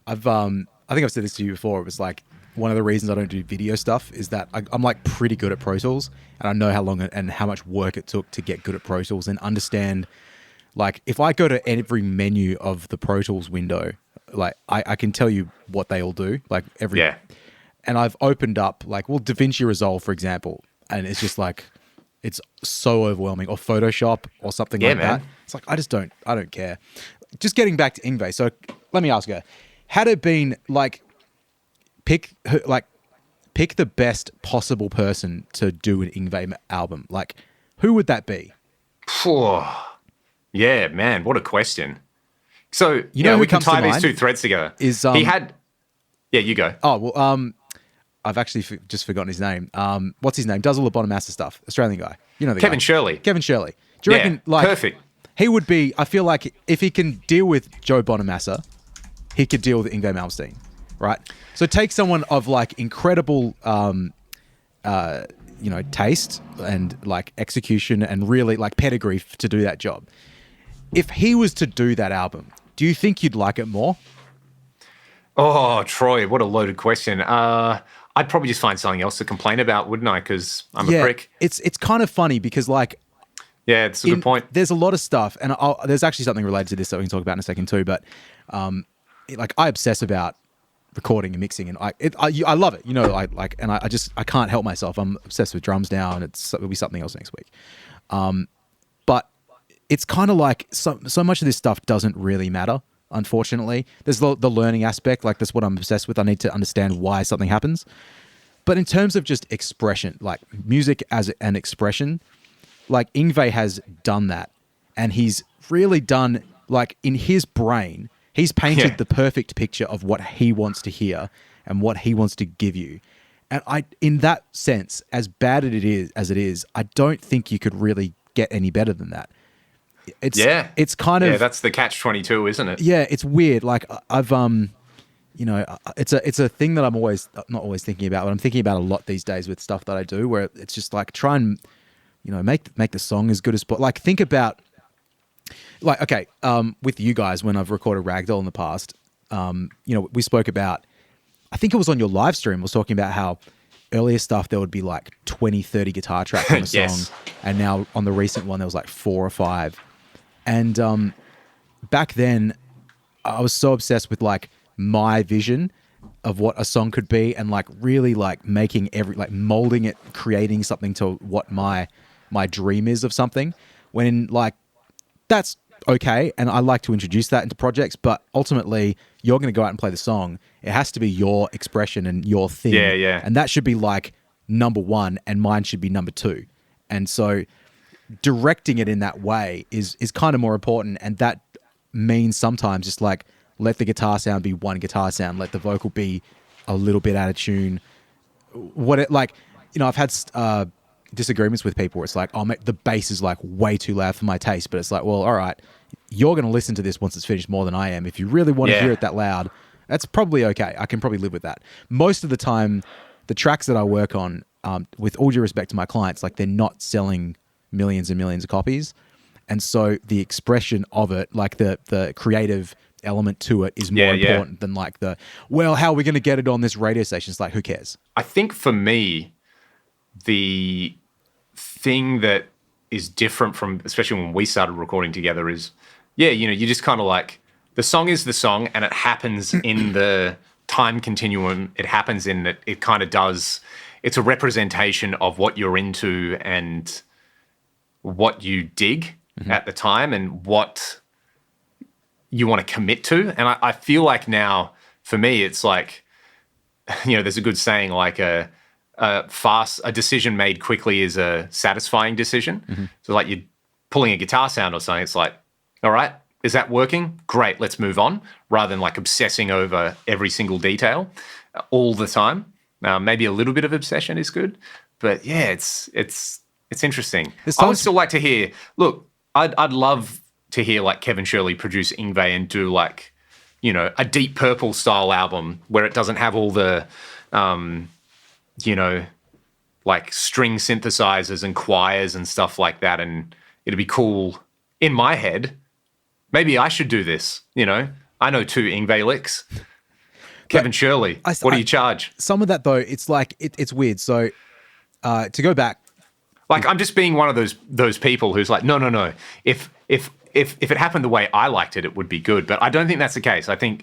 I think I've said this to you before. It was like one of the reasons I don't do video stuff is that I'm like pretty good at Pro Tools, and I know how long and how much work it took to get good at Pro Tools and understand, like, if I go to every menu of the Pro Tools window, like I can tell you what they all do, like every. Yeah. And I've opened up like, DaVinci Resolve, for example, and it's just like, it's so overwhelming, or Photoshop or something like man. that. It's like, I don't care. Just getting back to Yngwie. So let me ask you, had it been like, pick the best possible person to do an Yngwie album, like, who would that be? Phew. Yeah, man, what a question. So, who we can comes to tie these mind two threads together. is, he had... Yeah, you go. Oh, well, I've actually just forgotten his name. What's his name? Does all the Bonamassa stuff. Australian guy. You know the Kevin guy. Shirley. Kevin Shirley. Do you reckon, like... perfect. He would be... I feel like if he can deal with Joe Bonamassa, he could deal with Yngwie Malmsteen, right? So take someone of, like, incredible... taste and like execution and really like pedigree to do that job. If he was to do that album, do you think you'd like it more? Oh, Troy, what a loaded question. I'd probably just find something else to complain about, wouldn't I? Because I'm a prick. It's kind of funny because, like, yeah, it's a good point. There's a lot of stuff, and there's actually something related to this that we can talk about in a second too. But like, I obsess about recording and mixing, and I love it. I can't help myself. I'm obsessed with drums now, and it'll be something else next week. But it's kind of like so much of this stuff doesn't really matter. Unfortunately, there's the learning aspect. Like, that's what I'm obsessed with. I need to understand why something happens. But in terms of just expression, like music as an expression, like, Yngwie has done that, and he's really done, like, in his brain, he's painted the perfect picture of what he wants to hear and what he wants to give you. And in that sense, as bad as it is, I don't think you could really get any better than that. It's kind of... Yeah, that's the catch-22, isn't it? Yeah, it's weird. Like, I've it's a thing that I'm not always thinking about, but I'm thinking about a lot these days with stuff that I do, where it's just like, try and make the song as good as possible. Like, think about, like, okay, with you guys, when I've recorded Ragdoll in the past, we spoke about, I think it was on your live stream, I was talking about how earlier stuff there would be like 20, 30 guitar tracks on a song, Yes. and now on the recent one there was like 4 or 5. And back then, I was so obsessed with like my vision of what a song could be, and like really like making molding it, creating something to what my dream is of something. When, like, that's okay, and I like to introduce that into projects, but ultimately you're going to go out and play the song. It has to be your expression and your thing. Yeah. And that should be like number 1, and mine should be number 2. And so directing it in that way is kind of more important, and that means sometimes just like, let the guitar sound be one guitar sound, let the vocal be a little bit out of tune. I've had disagreements with people where it's like, the bass is like way too loud for my taste, but it's like, well, all right, you're going to listen to this once it's finished more than I am. If you really want to hear it that loud, that's probably okay. I can probably live with that. Most of the time, the tracks that I work on, with all due respect to my clients, like, they're not selling millions and millions of copies. And so the expression of it, like the creative element to it, is more important than like how are we going to get it on this radio station? It's like, who cares? I think for me, the thing that is different from, especially when we started recording together, is, you just kind of like, the song is the song, and it happens in the time continuum it happens in, that it kind of does. It's a representation of what you're into and what you dig at the time and what you want to commit to. And I feel like now, for me, it's like, there's a good saying, like a decision made quickly is a satisfying decision. So like you're pulling a guitar sound or something, it's like, all right, is that working? Great, let's move on, rather than like obsessing over every single detail all the time. Maybe a little bit of obsession is good, but yeah, it's interesting. I would still like to hear. Look, I'd love to hear like Kevin Shirley produce Yngwie and do like, a Deep Purple style album where it doesn't have all the, like string synthesizers and choirs and stuff like that. And it'd be cool in my head. Maybe I should do this. I know 2 Yngwie licks. Kevin Shirley, what do you charge? Some of that though, it's like it's weird. So to go back, like I'm just being one of those people who's like, no. If it happened the way I liked it, it would be good. But I don't think that's the case. I think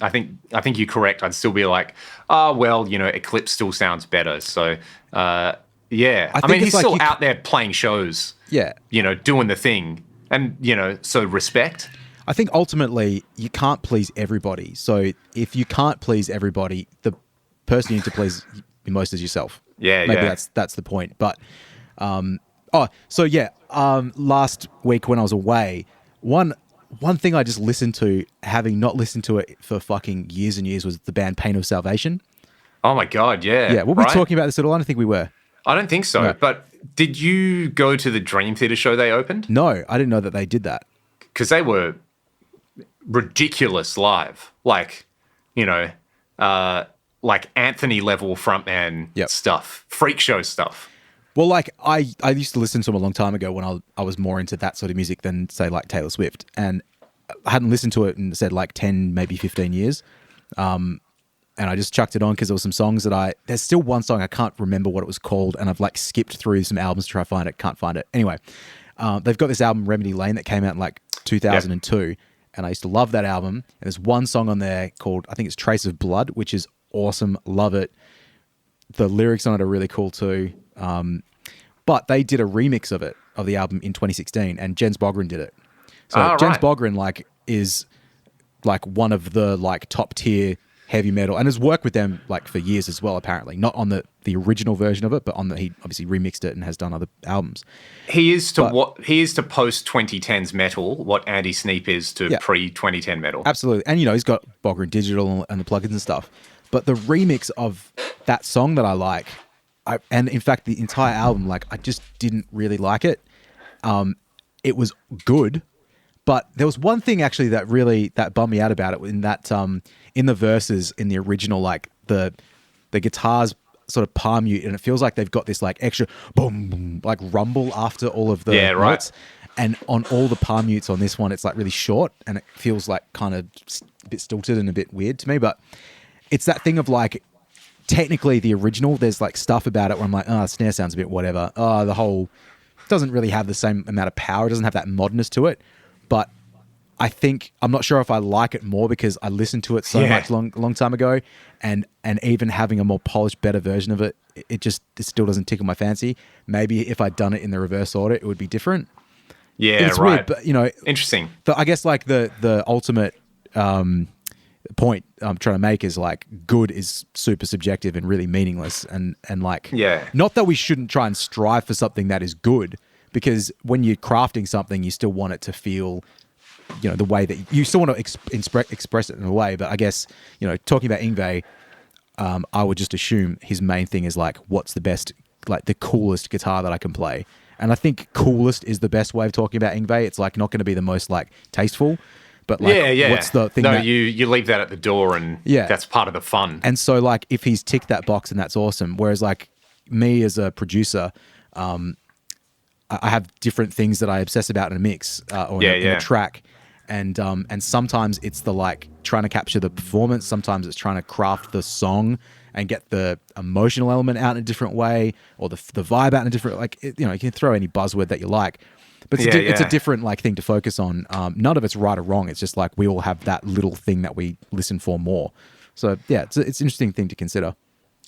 you're correct. I'd still be like, Eclipse still sounds better. So yeah, I mean, he's like still out there playing shows. Yeah, doing the thing, and so respect. I think ultimately you can't please everybody. So if you can't please everybody, the person you need to please the most is yourself. Yeah, maybe that's the point. But last week when I was away, one thing I just listened to, having not listened to it for fucking years and years, was the band Pain of Salvation. Oh my God, yeah. Yeah, were we talking about this at all? I don't think we were. I don't think so. No. But did you go to the Dream Theater show they opened? No, I didn't know that they did that. Because they were ridiculous live, like like Anthony level frontman stuff, freak show stuff. Well, like I used to listen to him a long time ago when I was more into that sort of music than say like Taylor Swift, and I hadn't listened to it in said like 10 maybe 15 years, and I just chucked it on because there were some songs that there's still one song I can't remember what it was called, and I've like skipped through some albums to try to find it, can't find it. Anyway, they've got this album Remedy Lane that came out in like 2002. Yep. And I used to love that album. And there's one song on there called, I think it's Trace of Blood, which is awesome. Love it. The lyrics on it are really cool too. But they did a remix of the album in 2016, and Jens Bogren did it. So Jens Bogren is like one of the like top tier heavy metal, and has worked with them like for years as well, apparently. Not on the original version of it, but he obviously remixed it and has done other albums. He is to post 2010s metal what Andy Sneap is to pre 2010 metal. Absolutely. And he's got Bogren Digital and the plugins and stuff. But the remix of that song that I like, and in fact the entire album, like I just didn't really like it. It was good, but there was one thing actually that bummed me out about it, in that in the verses in the original, like the guitars sort of palm mute, and it feels like they've got this like extra boom, boom like rumble after all of the notes. And on all the palm mutes on this one, it's like really short, and it feels like kind of a bit stilted and a bit weird to me. But it's that thing of like, technically the original, there's like stuff about it where I'm like, snare sounds a bit whatever. The whole doesn't really have the same amount of power. It doesn't have that modernness to it. But I think, I'm not sure if I like it more because I listened to it so much long time ago, and even having a more polished, better version of it, it still doesn't tickle my fancy. Maybe if I'd done it in the reverse order, it would be different. Yeah, it's weird, but interesting. I guess like the ultimate point I'm trying to make is like, good is super subjective and really meaningless, and like, not that we shouldn't try and strive for something that is good, because when you're crafting something, you still want it to feel, the way that you still want to express it in a way. But I guess, talking about Yngwie, I would just assume his main thing is like, what's the best, like the coolest guitar that I can play. And I think coolest is the best way of talking about Yngwie. It's like not going to be the most like tasteful, but like, what's the thing? No, you leave that at the door, and that's part of the fun. And so like, if he's ticked that box, and that's awesome. Whereas like me as a producer, I have different things that I obsess about in a mix or in a track. And sometimes it's the like trying to capture the performance. Sometimes it's trying to craft the song and get the emotional element out in a different way, or the vibe out in a different, like, you can throw any buzzword that you like, but it's a different like thing to focus on. None of it's right or wrong. It's just like we all have that little thing that we listen for more. So yeah, it's an interesting thing to consider.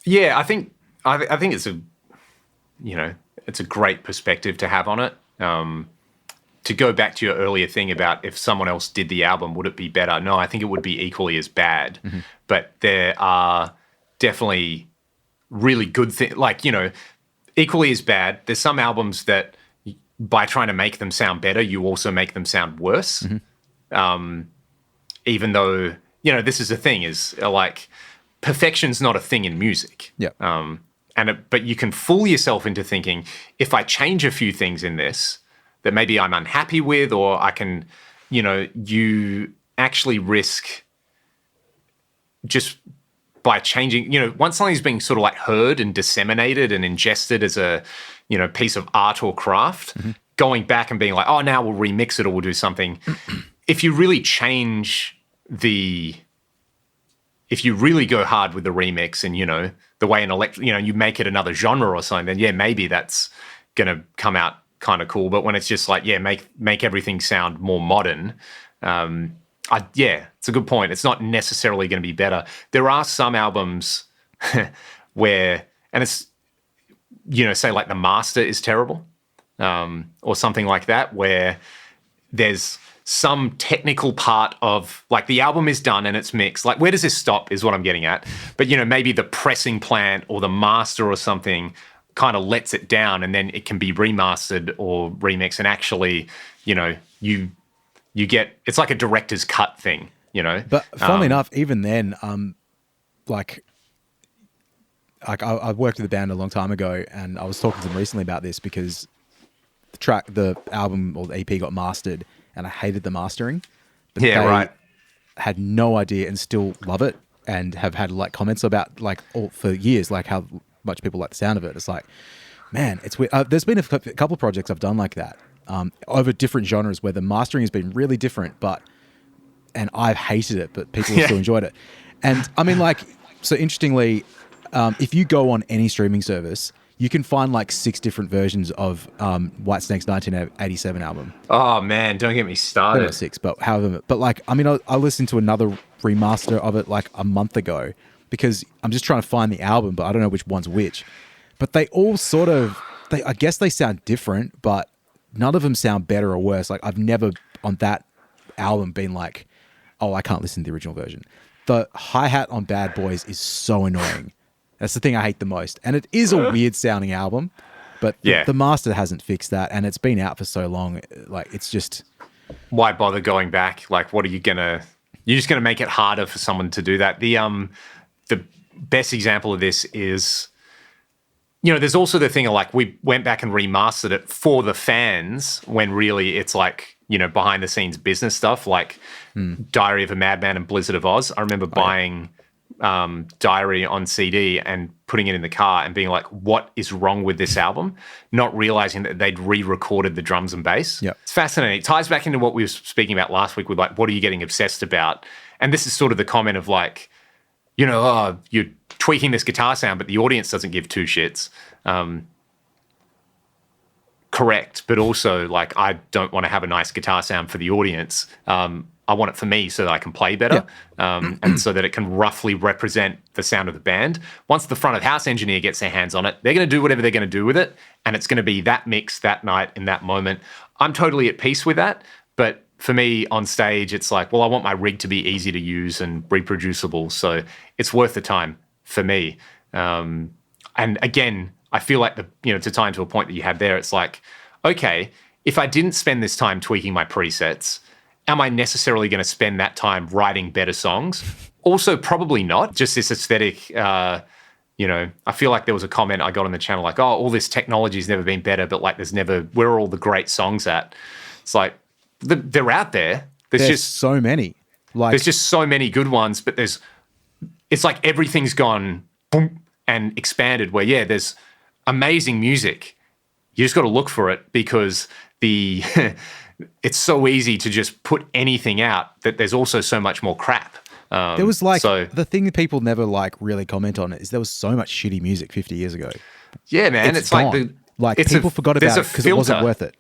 Yeah, I think it's it's a great perspective to have on it. To go back to your earlier thing about if someone else did the album, would it be better? No, I think it would be equally as bad. Mm-hmm. But there are definitely really good things, like, equally as bad. There's some albums that by trying to make them sound better, you also make them sound worse. Mm-hmm. Even though, this is the thing is like perfection's not a thing in music. Yeah. But you can fool yourself into thinking if I change a few things in this that maybe I'm unhappy with, or I can, you actually risk just by changing, once something's being sort of like heard and disseminated and ingested as a, piece of art or craft, going back and being like, oh, now we'll remix it or we'll do something. If you really change if you really go hard with the remix and, the way you make it another genre or something, then yeah, maybe that's going to come out kind of cool. But when it's just like, yeah, make everything sound more modern, it's a good point. It's not necessarily going to be better. There are some albums where, and it's, say like The Master is terrible, or something like that, where there's some technical part of, like, the album is done and it's mixed. Like, where does this stop is what I'm getting at. But, maybe the pressing plant or the master or something kind of lets it down, and then it can be remastered or remixed, and actually, you get, it's like a director's cut thing, But funnily enough, even then, like I worked with a band a long time ago, and I was talking to them recently about this because the album or the EP got mastered, and I hated the mastering. But yeah, right. Had no idea and still love it, and have had like comments about like for years, like how much people like the sound of it. It's like, man, it's weird. There's been a couple of projects I've done like that, over different genres where the mastering has been really different, and I've hated it, but people have still enjoyed it. And I mean, like, so interestingly, if you go on any streaming service, you can find like 6 different versions of Whitesnake's 1987 album. Oh man, don't get me started. Not 6, but however. But like, I mean, I listened to another remaster of it like a month ago because I'm just trying to find the album, but I don't know which one's which. But they all sort of, I guess they sound different, but none of them sound better or worse. Like, I've never on that album been like, oh, I can't listen to the original version. The hi-hat on Bad Boys is so annoying. That's the thing I hate the most. And it is a weird sounding album, but the master hasn't fixed that, and it's been out for so long. Like, it's just, why bother going back? Like, what are you gonna? You're just gonna make it harder for someone to do that. The best example of this is, there's also the thing of like, we went back and remastered it for the fans when really it's like, behind the scenes business stuff, like Diary of a Madman and Blizzard of Oz. I remember buying Diary on CD and putting it in the car and being like, what is wrong with this album? Not realizing that they'd re-recorded the drums and bass. Yep. It's fascinating. It ties back into what we were speaking about last week with like, what are you getting obsessed about? And this is sort of the comment of like, you're tweaking this guitar sound, but the audience doesn't give two shits. Correct. But also, like, I don't want to have a nice guitar sound for the audience. I want it for me so that I can play better, and so that it can roughly represent the sound of the band. Once the front of house engineer gets their hands on it, they're going to do whatever they're going to do with it, and it's going to be that mix, that night, in that moment. I'm totally at peace with that, but for me on stage, it's like, well, I want my rig to be easy to use and reproducible, so it's worth the time for me. And again, I feel like to tie into a point that you had there, it's like, okay, if I didn't spend this time tweaking my presets, am I necessarily going to spend that time writing better songs? Also, probably not. Just this aesthetic, I feel like there was a comment I got on the channel like, oh, all this technology's never been better, but like where are all the great songs at? It's like, they're out there. There's just so many. Like, there's just so many good ones, but it's like everything's gone boom and expanded where, there's amazing music. You just got to look for it because it's so easy to just put anything out that there's also so much more crap. There was like, the thing that people never like really comment on is there was so much shitty music 50 years ago. Yeah, man. It's gone. like people forgot about it because it wasn't worth it.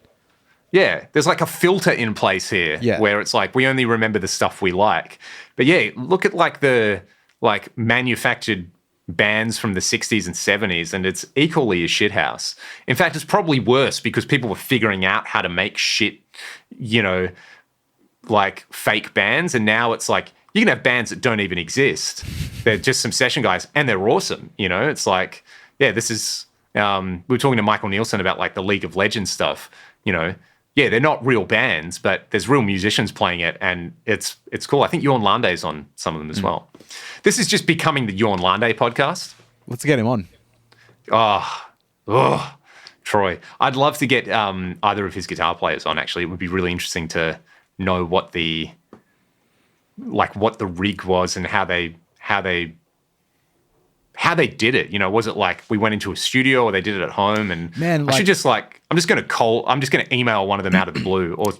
Yeah, there's like a filter in place here where it's like we only remember the stuff we like. But yeah, look at like the like manufactured bands from the 60s and 70s, and it's equally a shithouse. In fact, it's probably worse because people were figuring out how to make shit, you know, like fake bands, and now it's like you can have bands that don't even exist. They're just some session guys, and they're awesome. You know, it's like, yeah, this is. We were talking to Michael Nielsen about like the League of Legends stuff. You know, yeah, they're not real bands, but there's real musicians playing it, and it's cool. I think Jorn Lande's on some of them as well. This is just becoming the Jorn Lande podcast. Let's get him on. Troy. I'd love to get either of his guitar players on, actually. It would be really interesting to know what the rig was and how they did it. You know, was it like we went into a studio or they did it at home? And Man, I should just like, I'm just going to email one of them out of the blue or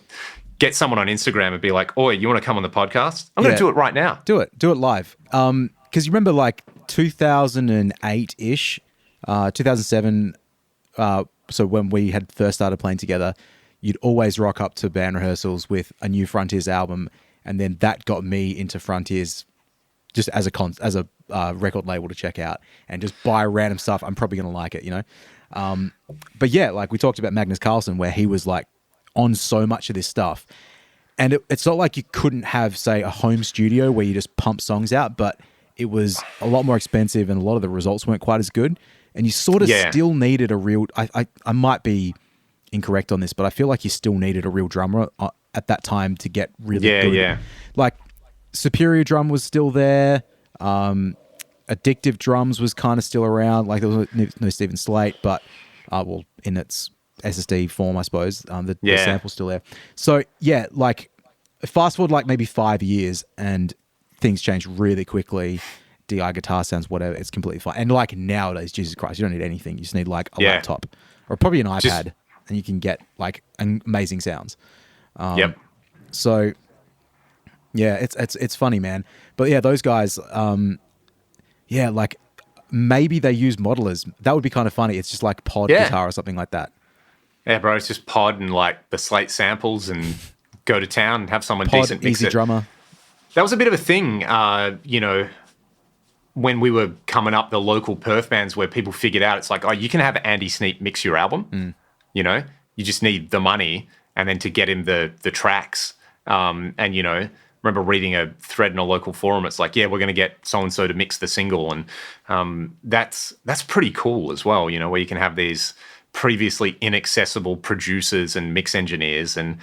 get someone on Instagram and be like, "Oi, you want to come on the podcast?" I'm going to do it right now. Do it live. Because you remember like 2008-ish, 2007, so when we had first started playing together, you'd always rock up to band rehearsals with a new Frontiers album, and then that got me into Frontiers just as a record label to check out and just buy random stuff. I'm probably going to like it, you know? But yeah, like we talked about Magnus Carlsen, where he was like on so much of this stuff. And it's not like you couldn't have, say, a home studio where you just pump songs out, but it was a lot more expensive and a lot of the results weren't quite as good. And you sort of still needed a real... I might be incorrect on this, but I feel like you still needed a real drummer at that time to get really good. Yeah. Like Superior Drum was still there. Addictive Drums was kind of still around. Like there was no Stephen Slate, but well, in its SSD form, I suppose. The sample's still there. So yeah, like fast forward like maybe 5 years and things change really quickly. DI guitar sounds, whatever, it's completely fine. And like nowadays, Jesus Christ, you don't need anything. You just need like a laptop or probably an iPad and you can get like amazing sounds. So yeah, it's funny, man. But yeah, those guys, like maybe they use modelers. That would be kind of funny. It's just like pod guitar or something like that. Yeah, bro, it's just pod and like the Slate samples and go to town and have someone decent mix easy it. Drummer. That was a bit of a thing, you know, when we were coming up, the local Perth bands where people figured out it's like, oh, you can have Andy Sneap mix your album. You know, you just need the money and then to get him the tracks. And, you know, remember reading a thread in a local forum. It's like, yeah, we're going to get so-and-so to mix the single. And that's pretty cool as well, you know, where you can have these previously inaccessible producers and mix engineers and,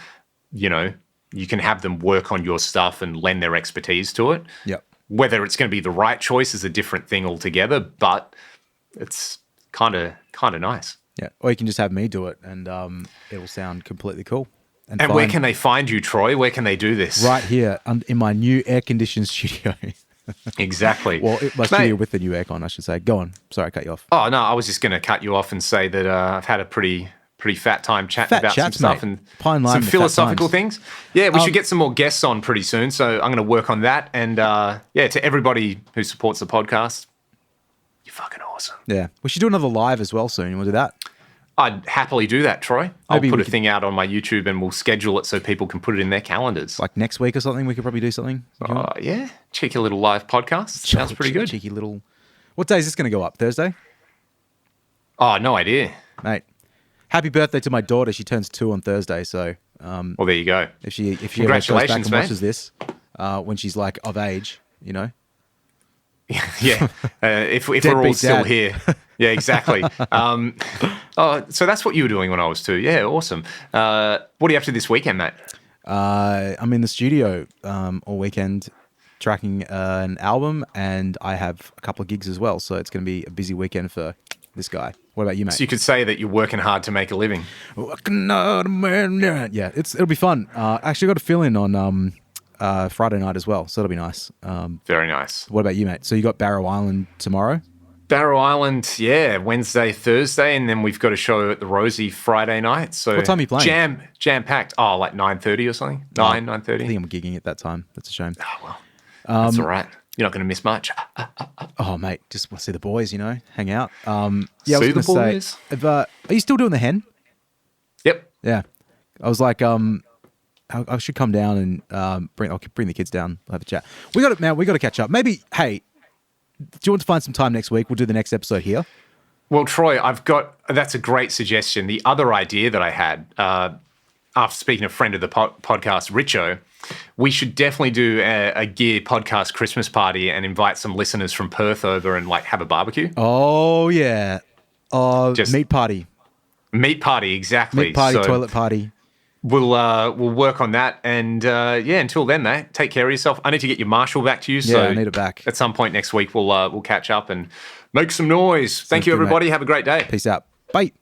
you know, you can have them work on your stuff and lend their expertise to it. Yep. Whether it's going to be the right choice is a different thing altogether, but it's kind of nice. Yeah. Or you can just have me do it and it'll sound completely cool. And where can they find you, Troy? Where can they do this? Right here in my new air-conditioned studio. Exactly. Well, my studio with the new aircon, I should say. Go on. Sorry, I cut you off. Oh, no, I was just going to cut you off and say that I've had a pretty fat time chatting about some stuff and some philosophical things. Yeah, we should get some more guests on pretty soon, so I'm going to work on that. And to everybody who supports the podcast, you're fucking awesome. Yeah. We should do another live as well soon. You want to do that? I'd happily do that, Troy. I'll put a thing out on my YouTube and we'll schedule it so people can put it in their calendars. Like next week or something, we could probably do something. Yeah. Cheeky little live podcast. Sounds pretty good. Cheeky little... What day is this going to go up? Thursday? Oh, no idea. Mate, happy birthday to my daughter. She turns 2 on Thursday, so... well, there you go. If she ever goes back and watches this, when she's like of age, you know? Yeah. If we're all still here. Yeah, exactly. So that's what you were doing when I was 2. Yeah, awesome. What are you up to this weekend, mate? I'm in the studio all weekend tracking an album, and I have a couple of gigs as well. So it's going to be a busy weekend for this guy. What about you, mate? So you could say that you're working hard to make a living. Yeah, it'll be fun. Actually, I got a fill-in on Friday night as well, so it'll be nice. Very nice. What about you, mate? So you got Barrow Island tomorrow? Barrow Island, yeah, Wednesday, Thursday, and then we've got a show at the Rosie Friday night. So what time are you playing? Jam-packed. Oh, like 9:30 or something? 9:30? I think I'm gigging at that time. That's a shame. Oh, well, that's all right. You're not going to miss much. Oh, mate, just want to see the boys, you know, hang out. See the boys. Are you still doing the hen? Yep. Yeah. I was like, I should come down and I'll bring the kids down. We'll have a chat. We got to catch up. Maybe, hey, you want to find some time next week? We'll do the next episode here. Well, Troy, that's a great suggestion. The other idea that I had, after speaking to a friend of the podcast, Richo, we should definitely do a Gear podcast Christmas party and invite some listeners from Perth over and like have a barbecue. Oh, yeah. Meat party. Meat party, exactly. Meat party, toilet party. We'll work on that. And until then, mate, take care of yourself. I need to get your Marshall back to you. Yeah, I need it back. At some point next week, we'll catch up and make some noise. Thank you, everybody. Have a great day. Peace out. Bye.